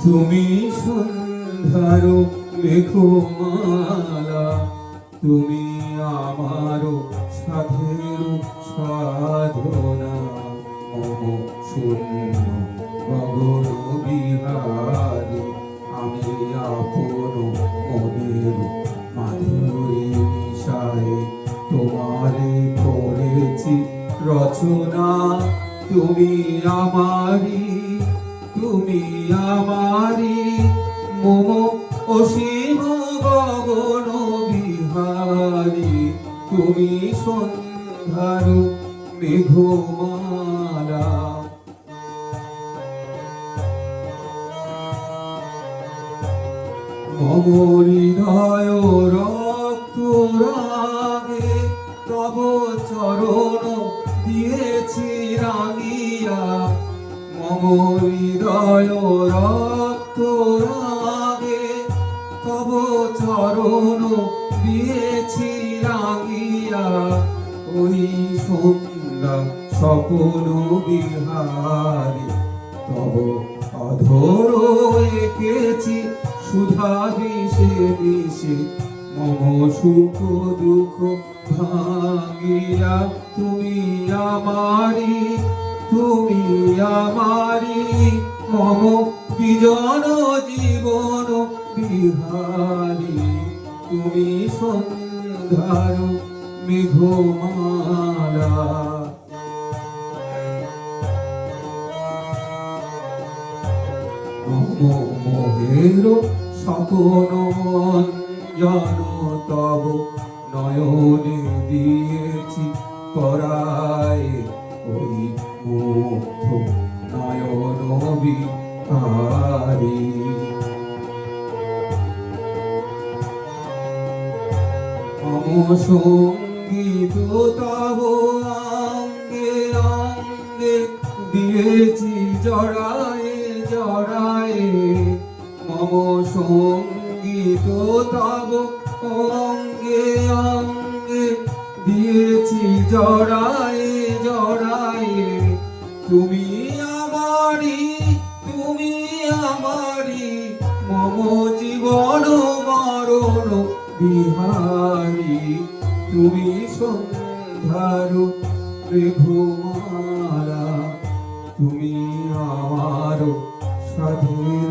তুমি সন্ধ্যার মেঘমালা, তুমি আমারও সাধের সাধনা। মম শূন্য গগন বিহারে আমি আপন মনের মাধুরী নিশায় তোমারে করেছি রচনা। তুমি আমারি, তুমি আমারি, মম অসীম গগন বিহারী। তুমি সন্ধ্যার মেঘমালা। মম হৃদয় রক্ত রাগে তব চরণ দিয়েছি রাঙিয়া। মম হৃদয় রক্ত রাগে তব চরণ দিয়েছি রাঙিয়া। ওই সন্ধ্যা স্বপন বিহারে তব অধর এঁকেছি সুধা বিষে বিষে মম সুখ দুঃখ ভাঙিয়া। তুমি আমারি, তুমি আমারি, মম বিজন জীবন বিহারী। তুমি সন্ধ্যার মেঘমালা। মম মোহের স্বপন অঞ্জন তব নয়নে দিয়েছি পরায়। ওই মুগ্ধ নয়ন বিহারী। মম সঙ্গীত তব অঙ্গে অঙ্গে দিয়েছি জড়ায়ে জড়ায়ে। মম সঙ্গীত তব অঙ্গে অঙ্গে দিয়েছি জড়ায়ে জড়ায়ে। তুমি আমারি, তুমি আমারি, মম জীবন মরণ বিহারী। তুমি সন্ধ্যার মেঘমালা, তুমি আমার সাধের